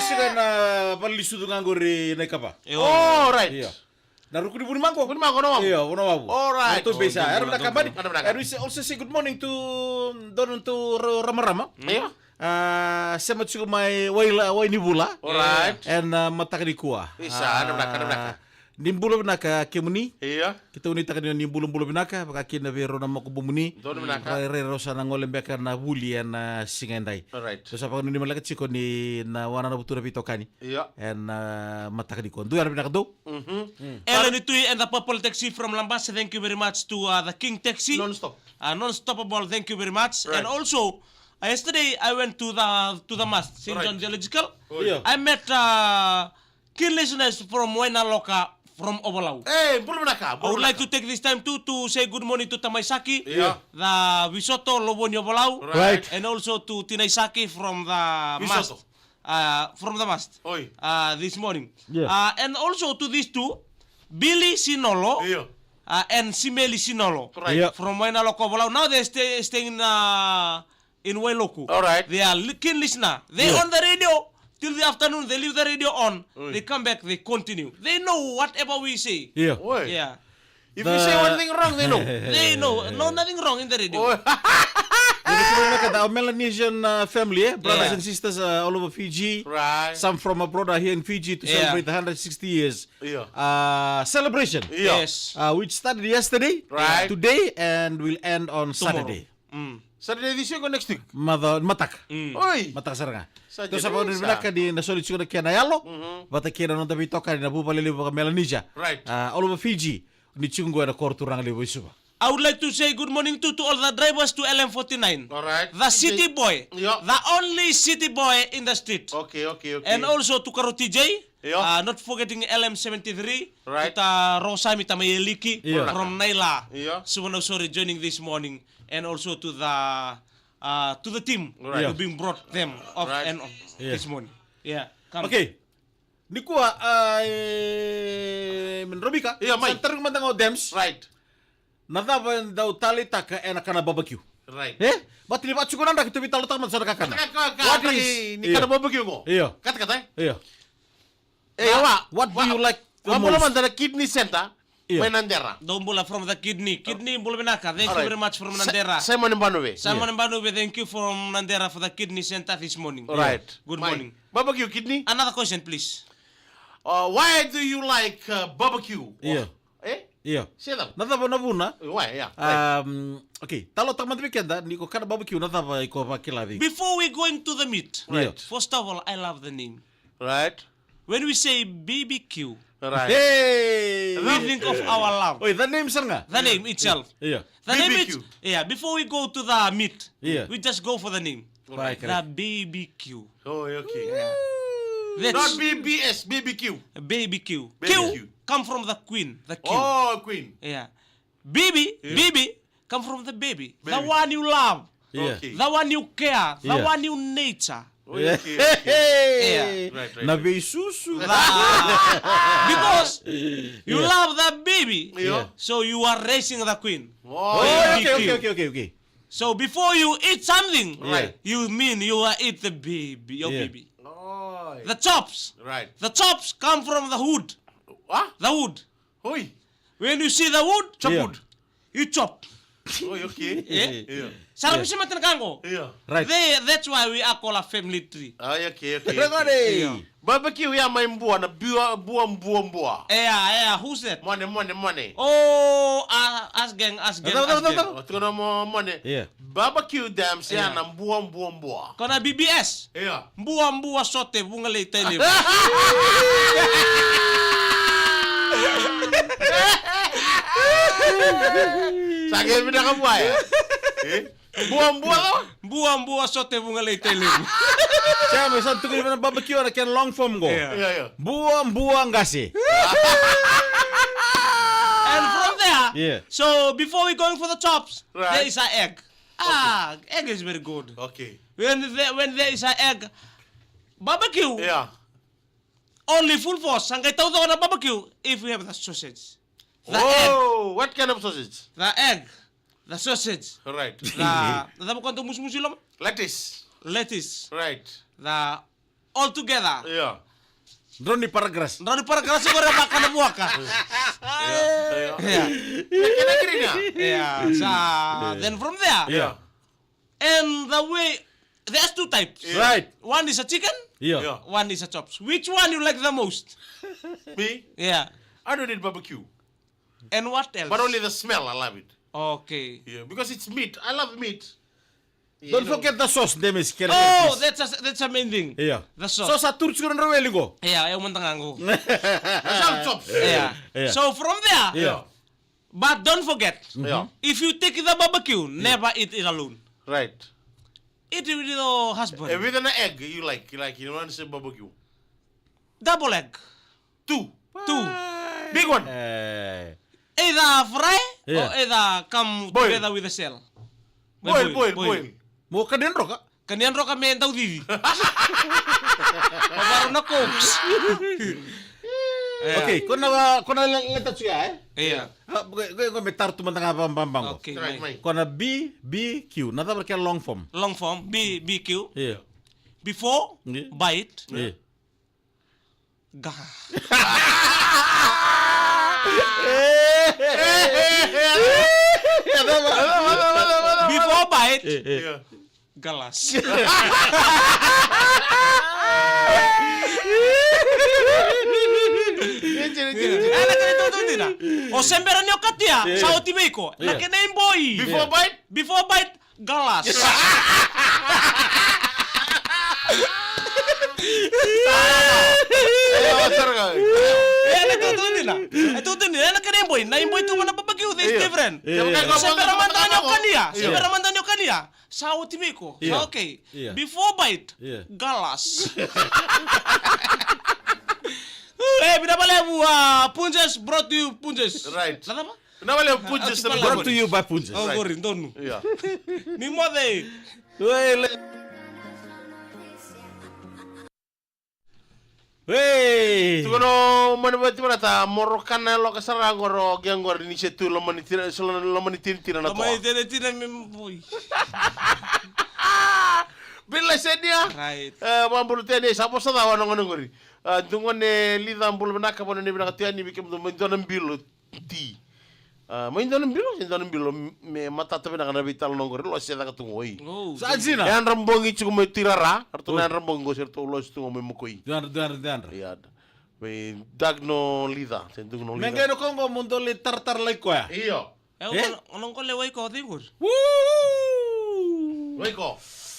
sigan palisudu ngangori na kapa. Oh, right. Iya. Narukuni buni mangko. Buni mangko no. Iya, ono wabu. All right. Itu bisa. Erna kabadi. Ada. And we also say good morning to Don to Rama. Iya. Sama cukup mai waini bula. Alright. And matakani kuah. Bisa, ada. Nimbulo binaka kemuni. Iya. Kita unita kan nimbulo binaka pakakin na vero na makubumuni. Don binaka. Re rosa na ngolembeka na buli na singandai. Alright. So sa pag ni malaka chiko ni na wana na butura pitokani. Iya. And matakani ko. Duya binaka do. Ellen Itui and the Purple Taxi from Lambas, thank you very much to the King Taxi. Non-stop. Non-stoppable, thank you very much. Right. And also, yesterday I went to the mast, St. John Geological. Yeah. I met keen listeners from Wainaloka from Obalau. Eh, bulu binaka. I would like to take this time too to say good morning to Tamaisaki, Yeah. the Wisoto Lobonyo Obalau, Right. and also to Tinaisaki from the Wisoto. mast. From the mast. Oi. This morning. Yeah. And also to these two, Billy Sinolo Iya. and Simeli Sinolo Right. Yeah. from Wainaloka Obalau. Now they're staying in Wailoku. All right. They are keen listener. They on the radio till the afternoon. They leave the radio on. Oi. They come back. They continue. They know whatever we say. Yeah. Oi. Yeah. If you say one thing wrong, they know. They know. No, nothing wrong in the radio. Oi. Our Melanesian family, brothers Yeah. and sisters all over Fiji. Right. Some from abroad are here in Fiji to Yeah. celebrate the 160 years Yeah. celebration. Iya. Yes. Which started yesterday, Right. today, and will end on Tomorrow. Saturday. Saturday this week or next week? Matak. Oi. Matak saranga. Sa Terus apa January, nila ka di nasolid siguro kaya na yalo. Bata kaya na tabi toka di napupalili ka Melanesia. Right. All over Fiji. Ni chungo na korturang libo isuba. I would like to say good morning to all the drivers to LM49. All right. The city boy. Yeah. The only city boy in the street. Okay. And also to Karo TJ. Yeah. Not forgetting LM73. Right. Kita Rosa Mitamayeliki Yeah. from Naila. Yeah. Sorry joining this morning. And also to the team Right. who being brought them off Right. and on Yeah. this morning. Yeah. Come. Okay. Ni kuha Robika. Yeah, Mike. Sa tarong mandang Dems. Right. Nadaban daw tali taka enak kana barbecue. Right. Ba't ni ba't siguro nanda kita bitalo taman sa nakakana. What is? Ni kada barbecue ko. Iya. Kata. Iya. What do you like the What most? naman dala kidney center? Iya. Menandera. Dombula from the kidney. Kidney Bulbenaka. Thank you Alright. very much from Nandera. Simon Mbanove. Simon Mbanube, thank you from Nandera for the kidney center this morning. All right. Good Mike. morning. Barbecue kidney. Another question, please. Why do you like barbecue? Iya. Iya. Say that. Nadaba na buna. Why? Yeah. Right. Okay, talo taman weekenda ni ko kana barbecue nadaba ko pa kilavi. Before we going to the meat, Right. first of all, I love the name. Right. When we say BBQ, Right. Hey! we think of our love. Oi, the name sir nga? The name itself. Iya. The name BBQ. before we go to the meat, Yeah. we just go for the name. Right. The BBQ. Oh, okay. That's Not BBS, BBQ. BBQ. BBQ. Q come from the queen, the king. Oh, Queen. Yeah. Baby come from the baby. The Baby. one you love. Yeah. Okay. The one you care. The Yeah. one you nature. Oh, okay. Right. Right. Na susu. Because you love that baby. Yeah. So you are raising the queen. Oh, Okay. So before you eat something, Right. you mean you are eat the baby, your Yeah. baby. Oh, The chops. right. The chops come from the wood. What? The wood. Oi. When you see the wood, Chop Yeah. wood. you chop. Oh, okay. Yeah. Yeah. Sarap siya matangango. Yeah. Right. That's why we are called a family tree. Ah, okay. Regane. Barbecue ya may mbua na mbua. Who's that? Money. Oh, ask gang. Oh, tuko mo money. Yeah. Barbecue dams ya Yeah. na mbua. Kona BBS. Yeah. Mbua sote bungalay tele. Sakit benda kamu ya? Mbua lo? Mbua sote bungalay tele. Siya may santo ko naman ng barbecue na kaya long form go. Yeah. Yeah. Buang gasi. And from there, Yeah. so before we going for the chops, Right. there is an egg. Egg is very good. Okay. When there is an egg, barbecue, Yeah. only full force. Ang kaitaw na barbecue if we have the sausage. The egg. Oh, what kind of sausage? The egg. The sausage. Right. The mo kanto musmusilo. Lettuce. Lettuce. Right. The all together. Iya. Drone di paragras. Dari para siguro makan muaka. Iya. Yeah. Kira-kira. Yeah. Then from there. Iya. And the way there's two types. Right. One is a chicken, Iya. Iya. one is a chops. Which one you like the most? Me? Yeah. I don't eat barbecue. And what else? But only the smell, I love it. Okay. Yeah, because it's meat. I love meat. Don't forget the sauce, Demis. Oh, that's a main thing. Iya. The sauce. Sauce atur siguro na raweli ko. Yeah, yung mentang ko. Some chops. Yeah. Yeah. So from there, Yeah. but don't forget, Yeah. if you take the barbecue, never eat it alone. Right. Eat it with your husband. With an egg, you like you want to say barbecue. Double egg. Two. Big one. Either fry or Yeah. either come Boil. together with the shell. Boil. Mo ka din ro ka? Kanian ro kami ang didi. Baru na cooks. Okay, kung na letat siya Iya. Gue metar tu mentang apa bambang. Okay. Right, Mike. mate. Kung na BQ, nata berkaya long form. Long form BQ. Iya. Before Yeah. bite. Iya. Gah. Before bite. Yeah. Galas. Ana ka ito din na. O semberan yo katia sa otimeko. Na kinain boy. Before bite? Before bite galas. Ana ka ito din na. Ito din na kinain boy. Na boy tu mana babagyo this different. Semberan mantan yo kania. Semberan mantan yo kania. Sa otimeko. Yeah. Okay. Yeah. Before bite Yeah. galas. Binabalik mo, Punjes brought to you Punjes. Right. Nada ba? Now I'll put just Brought Brought to you by Punches. Oh, gorin, doon. Yeah. Ni mo de. Wey. Tukono manibati manata morokana lo kasara ngoro gyangor ni setu lo manitira tira na to. Kamay tene mi boy. Bila sedia. Right. Mambulu tene sapo sada wana ngono ngori. Tungone lida mbulu naka bono ni binaka tiani bikem do mandona mbilo ti. Mandona mbilo me mata tabe na kana vital ngori lo seda ka tungoi. Oh. Saan sina? Yan rambongi chuko tirara, arto na rambongi go serto lo stungo me mukoi. Diandra. Ya. Me dagno lida, sentungno lida. Mengeno kongo mundo le tartar lai koya. Iyo. Anong ko leway ko tingur. Woo!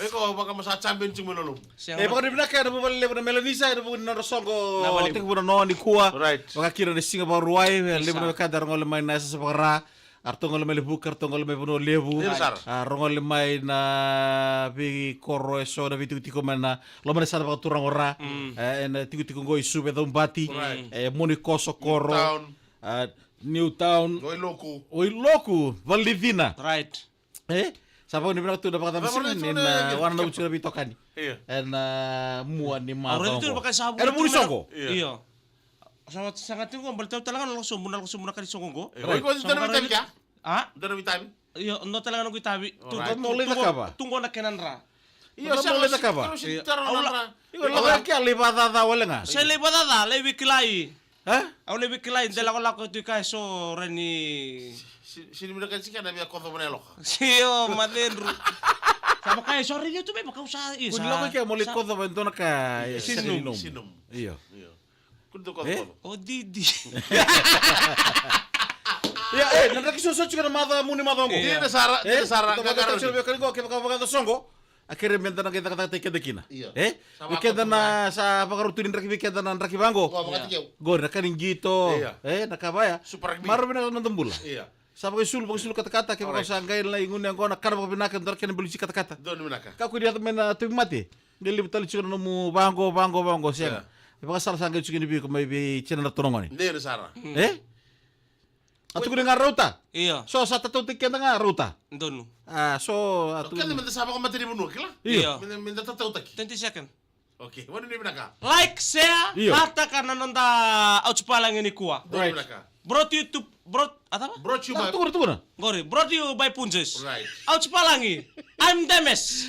Eko baka masa champion chumo lolo. Baka di binaka ada bubal le Melanisa ada bubal na songo. Nabali. Tek bubal no ni kuwa. Right. Baka kira di Singapore ruai le bubal kadar ngol mai na sa pakara. Arto ngol mai lebu karto ngol mai puno lebu. Sar. Rongol mai na bi korro eso na bitu tiko mana lo mana sa baka turang ora. En tiko ngoi sube da umbati. Moni koso korro. Newtown. Goi loku. Oi loku, Valdivina. Right. Sapo ni tu dapat kata mesin ni na wana na ucira bitokan. Iya. En mua ni ma. Orang itu pakai sabun. Era muri songo. Iya. Sangat tinggal bertahu talaga langsung muna kali songo. Oi ko dito na vitamin ka? Ah? Dito na vitamin. Iya, no talaga nang kitabi. Mo le ka ba? Tunggu na kenanra. Iyo Mo le ka ba? Tara Iko la ka le ba da wala nga. Sa lebadada, lebi kilai. Ha? Au lebi kilai dela ko lako tu kai so reni. Sini mina kan sika na biya koto manelo. Siyo, madendru. Sama kaya sorry yo tu be makausa isa. Kun lo ka mo le ko da bento na ka. Sinum. Sinum. Iyo. Iyo. Kundo koto. Oh Didi. Ya nanda kiso chuka na mada muni mada ngo. Dia sara, dia sara Kakaro kakaro. ni. Ko ke baka songo. Akhirnya benta na kita kata teke dekina. Iya. Sama kita na sa pakarutunin raki kita na raki bango. Ko makati keu. Gor nakaningito. Iya. Nakabaya. Super rugby. Maro bina nang tembula. Iya. Sa pagsul kata-kata ke baka sanggay la ingun yang kona kana pabinakan dar kana bulisi kata-kata. Don minaka. Ka ku dia mena tu mati. Ngeli betal chukuna mu bango siang. Baka sal sanggay chukini bi ko may bi chena na tunongani. Dia sara. Atu ku dengar ruta. Iya, So sa tatu tiken nga ruta. ndonu. So atu. Kan minta sama ko materi bunuh kila. Iya. Minta tatau taki. 20 second. Oke, wani ni minaka. Like, share, Iya. harta karena nanda outspalang ini kuah. Don Right. minaka. Brought you to apa? Brought you by Tu na. Gori, brought you by Punjes. Right. Outspalangi. I'm Demes.